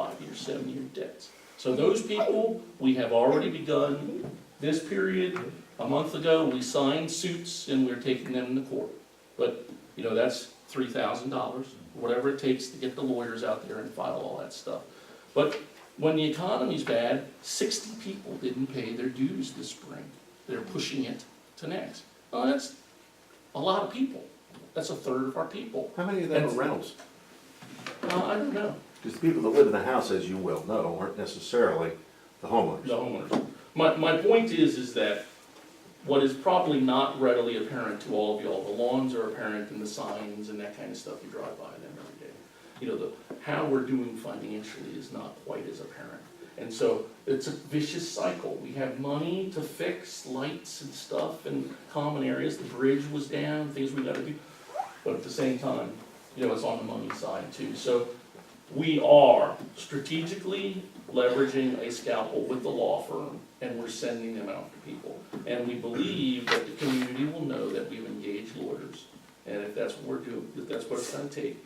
5-year, 7-year debts. So those people, we have already begun this period. A month ago, we signed suits and we're taking them to court. But, you know, that's $3,000, whatever it takes to get the lawyers out there and file all that stuff. But when the economy's bad, 60 people didn't pay their dues this spring. They're pushing it to next. Well, that's a lot of people. That's a third of our people. How many of them are rentals? I don't know. Because the people that live in the house, as you well know, aren't necessarily the homeowners. The homeowners. My point is that what is probably not readily apparent to all of y'all, the lawns are apparent and the signs and that kind of stuff, you drive by them every day. You know, how we're doing financially is not quite as apparent. And so it's a vicious cycle. We have money to fix lights and stuff and common areas. The bridge was down, things we gotta do. But at the same time, you know, it's on the money side too. So we are strategically leveraging a scalpel with the law firm, and we're sending them out to people. And we believe that the community will know that we've engaged lawyers. And if that's what we're doing, if that's what it's gonna take.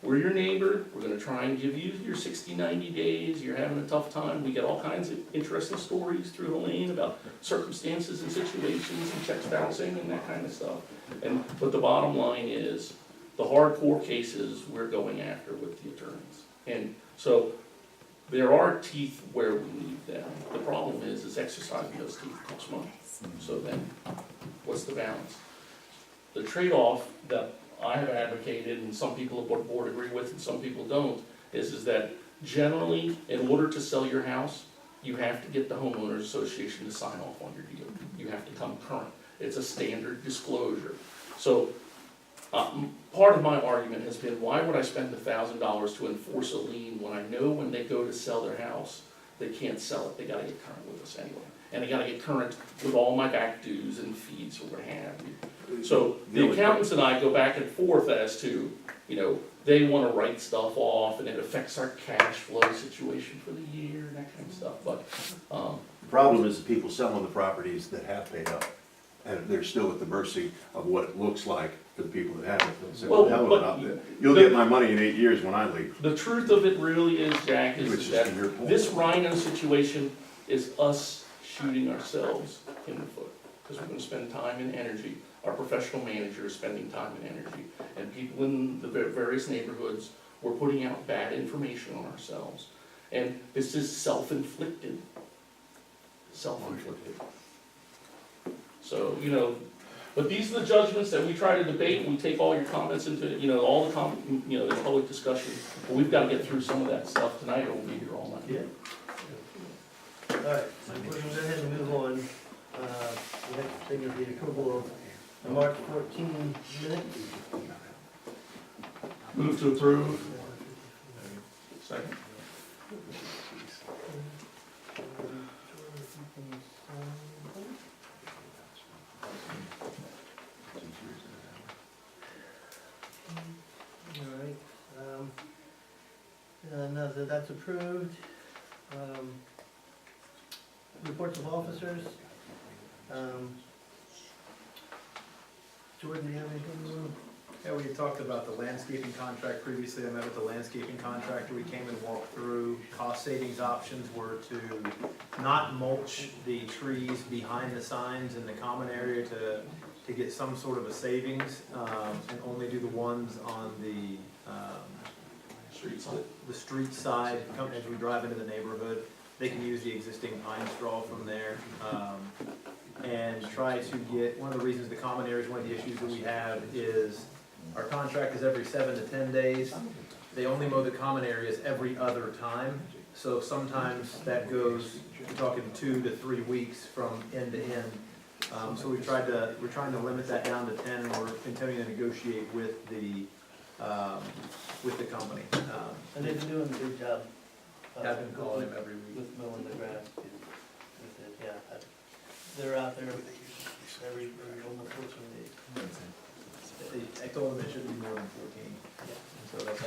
We're your neighbor, we're gonna try and give you your 60, 90 days, you're having a tough time. We get all kinds of interesting stories through the lane about circumstances and situations and checks bouncing and that kind of stuff. But the bottom line is, the hardcore cases we're going after with the attorneys. And so there are teeth where we need them. The problem is exercising those teeth costs money. So then, what's the balance? The trade-off that I have advocated, and some people at the board agree with, and some people don't, is that generally, in order to sell your house, you have to get the homeowners association to sign off on your deal. You have to come current. It's a standard disclosure. So part of my argument has been, why would I spend $1,000 to enforce a lien when I know when they go to sell their house, they can't sell it, they gotta get current with us anyway. And they gotta get current with all my back dues and fees or what have you. So the accountants and I go back and forth as to, you know, they wanna write stuff off and it affects our cash flow situation for the year and that kind of stuff, but, The problem is the people selling the properties that have paid up, and they're still at the mercy of what it looks like for the people that haven't. They'll say, Well, "Hell but with it. You'll get my money in 8 years when I leave." the truth of it really is, Jack, Which is is that to your point. this rhino situation is us shooting ourselves in the foot. Because we're gonna spend time and energy, our professional manager is spending time and energy, and people in the various neighborhoods, we're putting out bad information on ourselves. And this is self-inflicted. Self-inflicted. So, you know, but these are the judgments that we try to debate, we take all your comments into, you know, all the you know, the public discussion. But we've gotta get through some of that stuff tonight, or we'll be here all night. Yeah. All right, so we're gonna go ahead and move on. The next thing is the approval of the March 14 minutes. Move to approve. Second. All right, now that that's approved, reports of officers. Jordan, do you have anything you want? Yeah, we had talked about the landscaping contract previously. I met with the landscaping contractor. We came and walked through. Cost savings options were to not mulch the trees behind the signs in the common area to get some sort of a savings, and only do the ones on the street side, as we drive into the neighborhood. They can use the existing pine straw from there, and try to get, one of the reasons the common areas, one of the issues that we have is our contract is every 7 to 10 days. They only mow the common areas every other time. So sometimes that goes, we're talking 2 to 3 weeks from end to end. So we're trying to limit that down to 10, and we're continuing to negotiate with the company. And they've been doing a good job. I've been calling him every week. With mowing the grass. With it, yeah. They're out there every almost 14 days. I told him it shouldn't be more than 14. Yeah. And so that's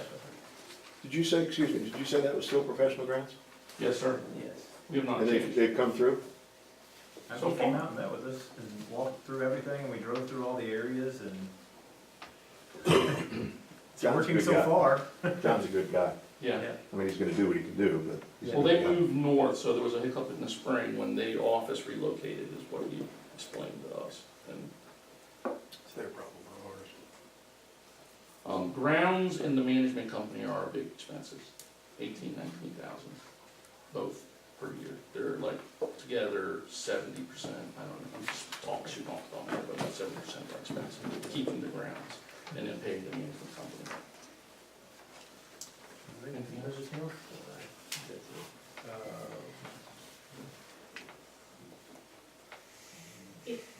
Did you say, excuse me, did you say that was still professional grounds? Yes, sir. Yes. We have not And changed. they've come through? So he came out and met with us and walked through everything, and we drove through all the areas, and it's John's a working good so guy. far. John's a good guy. Yeah. I mean, he's gonna do what he can do, but. he's Well, gonna- they moved north, so there was a hiccup in the spring when the office relocated, is what he explained to us. And It's their problem, not ours. grounds and the management company are our big expenses, 19,000, both per year. They're like together 70%, I don't know, I'm just shooting off the top of my head, but about 70% of our expenses, keeping the grounds and then paying the management company. Anything else? Anything else?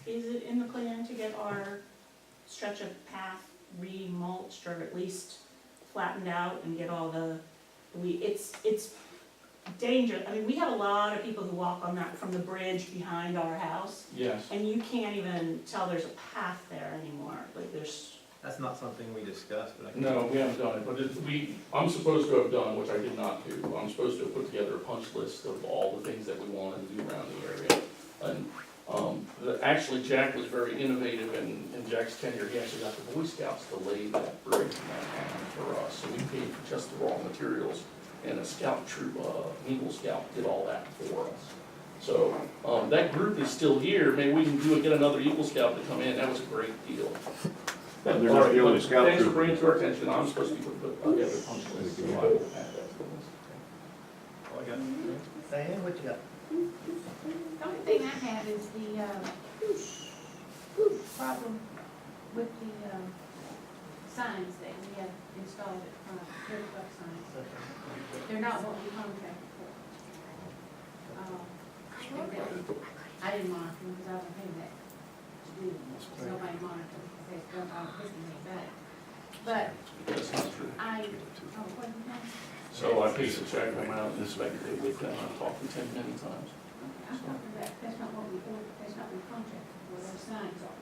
Is it in the plan to get our stretch of path re-mulched or at least flattened out and get all it's dangerous. I mean, we have a lot of people who walk on that from the bridge behind our house, Yes. and you can't even tell there's a path there anymore, like there's, That's not something we discussed, but I can. No, we haven't done it, but I'm supposed to have done, which I did not do. I'm supposed to have put together a punch list of all the things that we wanted to do around the area. And, actually, Jack was very innovative in Jack's tenure, he actually got the Boy Scouts to lay that bridge in that town for us. So we paid for just the raw materials, and a scout troop, Eagle Scout did all that for us. So, that group is still here, maybe we can get another Eagle Scout to come in, that was a great deal. They're not the only scout Thanks for troop. bringing it to our attention, I'm supposed to be putting together a punch list, so I will add that to the list. All I got. Diane, what you got? The only thing I have is the problem with the signs that we have installed at front of Fredericksburg signs. They're not what we contracted for. And I didn't monitor them because I wasn't paying that to do them. Nobody monitored them because they don't have me about it. But That's not true. what did you think? So I paid the check, went out and inspected it with them, I've talked to Tim many times. I'm talking about, that's not what we ordered, that's not what we contracted for, those signs are.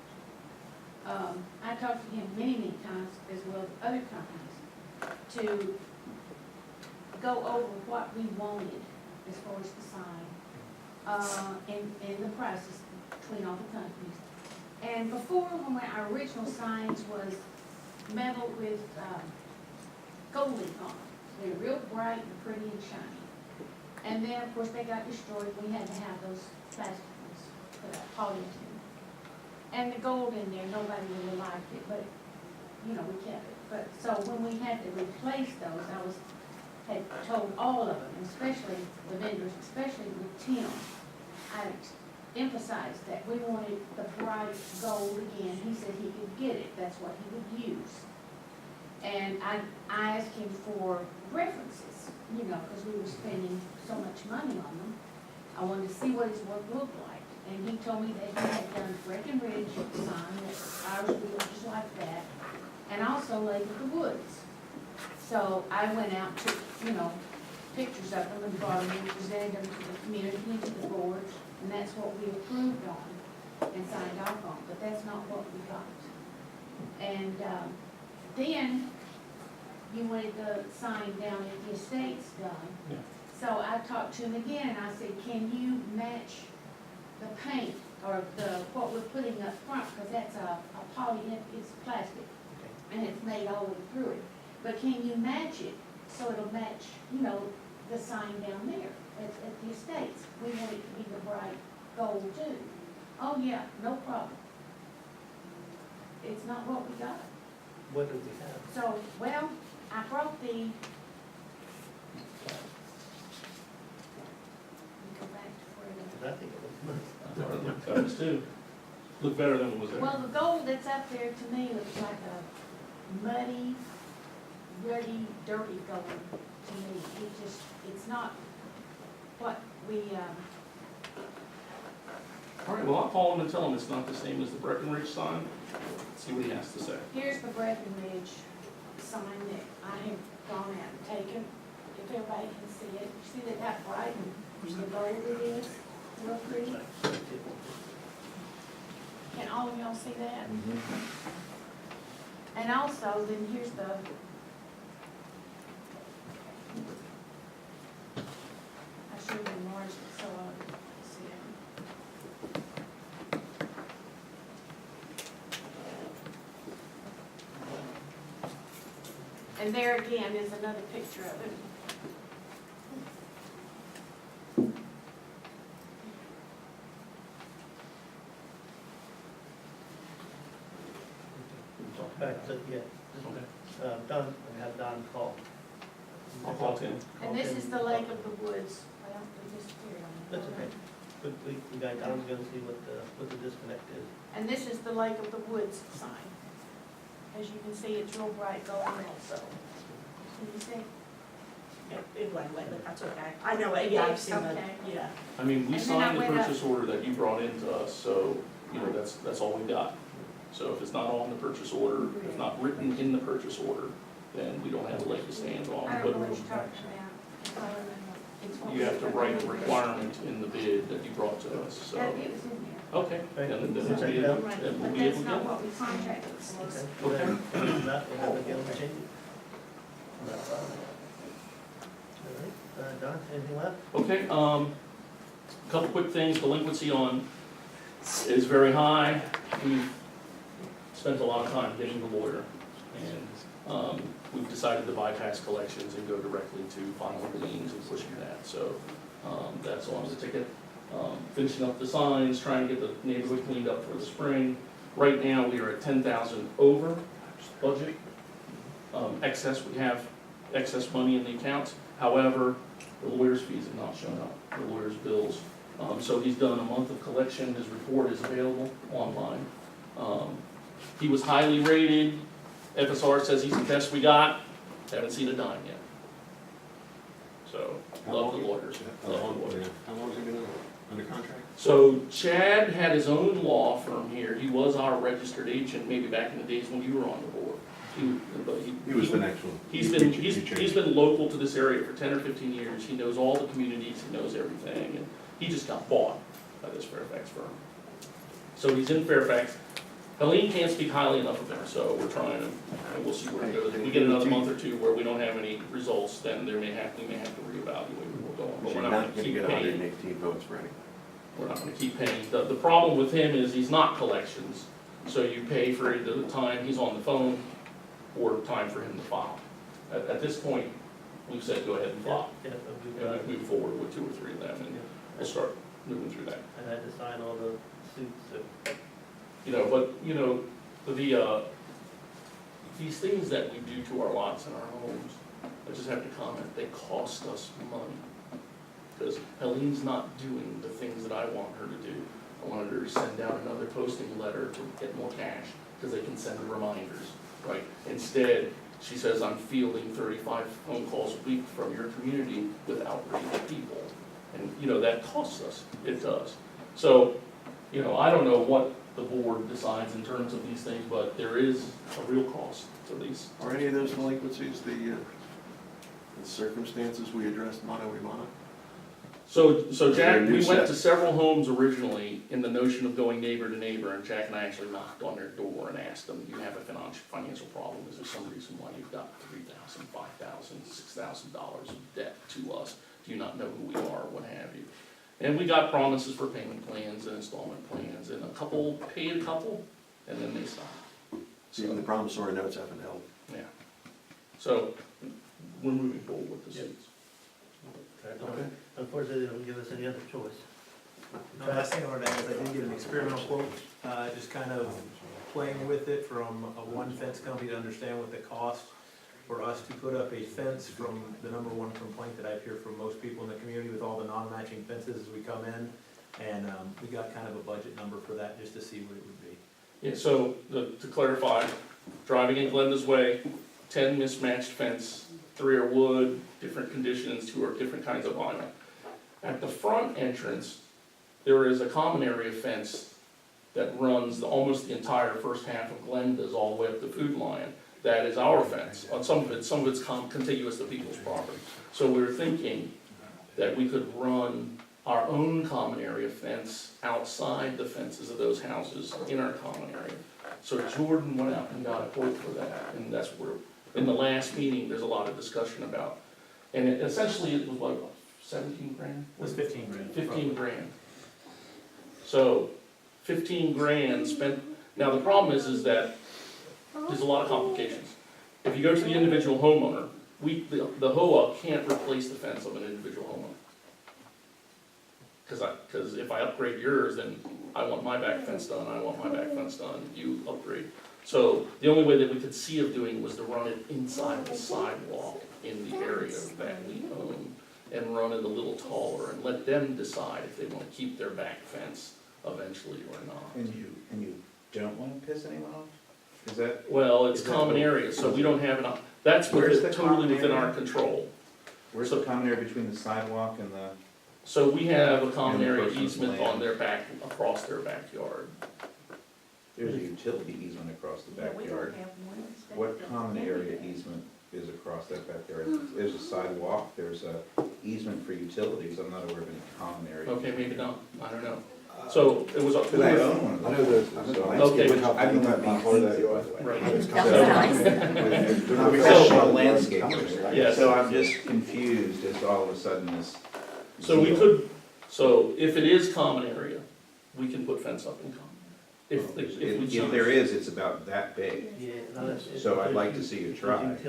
I talked to him many times, as well as other companies, to go over what we wanted as far as the sign, and the prices between all the companies. And before, when our original signs was metal with, gold leaf on them, they were real bright and pretty and shiny. And then, of course, they got destroyed, we had to have those plastic ones put up, polyethylene. And the gold in there, nobody really liked it, but, we kept it. But, so when we had to replace those, had told all of them, especially the vendors, especially with Tim, I emphasized that we wanted the bright gold again. He said he could get it, that's what he would use. And I asked him for references, because we were spending so much money on them. I wanted to see what his work looked like. And he told me that he had done Breckenridge sign, that ours would look just like that, and also laid with the woods. So I went out and took, pictures of them and brought them and presented them to the community and to the board, and that's what we approved on and signed off on, but that's not what we got. And, then you wanted the sign down at the estates done. Yeah. So I talked to him again, and I said, can you match the paint or what we're putting up front, because that's a poly, it's plastic, and it's made all the way through it. But can you match it so it'll match, the sign down there at the estates? We want it to be the bright gold too. Oh, yeah, no problem. It's not what we got. What do we have? So, well, I brought the, go back to where Because I think it looks nice. I thought it looked nice too. Looked better than it was the, there. well, the gold that's up there to me looks like a muddy, ruddy, dirty gold to me. It's not what we, All right, well, I'll call him and tell him it's not the same as the Breckenridge sign, see what he has to say. here's the Breckenridge sign that I have gone out and taken, if everybody can see it. You see that bright and the gold it is, real pretty? Can all of y'all see that? And also, then here's the, I should have enlarged it so I could see it. And there again is another picture of it. So, yeah, Okay. Don, I have Don call. I'll call Tim. And this is the Lake of the Woods. Well, they disappeared on me. That's okay. We got, Don's gonna see what the disconnect is. And this is the Lake of the Woods sign. As you can see, it's real bright going also. Can you see? Yeah, it went away, but that's okay. I know, yeah, I've seen that, Okay. yeah. I mean, we And then I signed the went up- purchase order that you brought into us, so, you know, that's all we got. So if it's not on the purchase order, if not written in the purchase order, then we don't have a leg to stand on. I don't But know what you're talking about. It's what you have to we- write a requirement in the bid that you brought to us, so. Yeah, it was in there. Okay, Right. then we'll be Check it able, out. then we'll But be that's able to not get it. what we contracted for. Okay. Okay. Then, if not, we'll have to get them to change it. Not a problem. All right, Don, anything left? Okay, couple quick things, delinquency on is very high. We've spent a lot of time getting the lawyer, and, we've decided to bypass collections and go directly to filing the liens and pushing that, so, that's on the ticket. Finishing up the signs, trying to get the neighborhood cleaned up for the spring. Right now, we are at 10,000 over budget. Excess, we have excess money in the accounts, however, the lawyer's fees have not shown up, the lawyer's bills. So he's done a month of collection, his report is available online. He was highly rated, FSR says he's the best we got, haven't seen a dime yet. So, love the lawyers, love the lawyers. How long has he been under contract? So Chad had his own law firm here, he was our registered agent, maybe back in the days when you were on the board. He was the next one. He's been local to this area for 10 or 15 years, he knows all the communities, he knows everything, and he just got bought by this Fairfax firm. So he's in Fairfax. Helene can't speak highly enough of him, so we're trying to, and we'll see where it goes. If we get another month or two where we don't have any results, then we may have to reevaluate where we're going, but You're we're not not gonna gonna keep get paying. 118 votes for anything. We're not gonna keep paying. The problem with him is he's not collections, so you pay for either the time he's on the phone or time for him to file. At this point, we've said go ahead and file, Yeah, we've and got, we move forward with 2 or 3 of them, and we'll start moving through that. I had to sign all the suits, so. You know, but, you know, these things that we do to our lots and our homes, I just have to comment, they cost us money. Because Helene's not doing the things that I want her to do. I wanted her to send out another posting letter to get more cash, because they can send reminders, right? Instead, she says, I'm fielding 35 phone calls a week from your community with outraged people. And, you know, that costs us, it does. So, you know, I don't know what the board decides in terms of these things, but there is a real cost to these. Are any of those delinquencies the circumstances we addressed mano a mano? So Is there a Jack, new we went set? to several homes originally in the notion of going neighbor to neighbor, and Jack and I actually knocked on their door and asked them, do you have a financial problem? Is there some reason why you've got $3,000, $5,000, $6,000 of debt to us? Do you not know who we are, what have you? And we got promises for payment plans and installment plans, and a couple paid a couple, and then they stopped. Even the promissory notes haven't held. Yeah. So, we're moving forward with the suits. Okay. Unfortunately, they don't give us any other choice. The last thing I wanted to add is I did get an experimental quote, just kind of playing with it from one fence company to understand what the cost for us to put up a fence from the number one complaint that I hear from most people in the community with all the non-matching fences as we come in. And we got kind of a budget number for that just to see what it would be. Yeah, so, to clarify, driving in Glenda's Way, 10 mismatched fence, 3 are wood, different conditions, 2 are different kinds of vinyl. At the front entrance, there is a common area fence that runs almost the entire first half of Glenda's all the way up to Food Lion. That is our fence. On some of it's contiguous to people's property. So we were thinking that we could run our own common area fence outside the fences of those houses in our common area. So Jordan went out and got a quote for that, and that's where, in the last meeting, there's a lot of discussion about. And essentially, it was what, 17 grand? It was 15 grand. 15 grand. So, 15 grand spent, now the problem is that there's a lot of complications. If you go to the individual homeowner, the HOA can't replace the fence of an individual homeowner. Because if I upgrade yours, then I want my back fence done, I want my back fence done, you upgrade. So the only way that we could see of doing was to run it inside the sidewalk in the area that we own, and run it a little taller, and let them decide if they wanna keep their back fence eventually or not. And you don't wanna piss anyone off? Is that, Well, it's Is that common what- area, so we don't have an, that's Where's the totally common within our area? control. where's the common area between the sidewalk and the, So we have a common And the area person's easement land. on their back, across their backyard. there's a utility easement across the Yeah, we don't backyard. have one that's- What common area easement is across that backyard? There's a sidewalk, there's a easement for utilities, I'm not aware of any common area. Okay, maybe not, I don't know. So it was. Because I own one of I those. know there's, places, so Okay. I don't know about part of that, by the way. Right. I'm a So- professional landscaper, Yes. so I'm just confused as to all of a sudden this. So we deal. could, so if it is common area, we can put fence up in common. If we If choose. there is, it's about that big, Yeah, no, it's- so I'd like to see you it's try. utility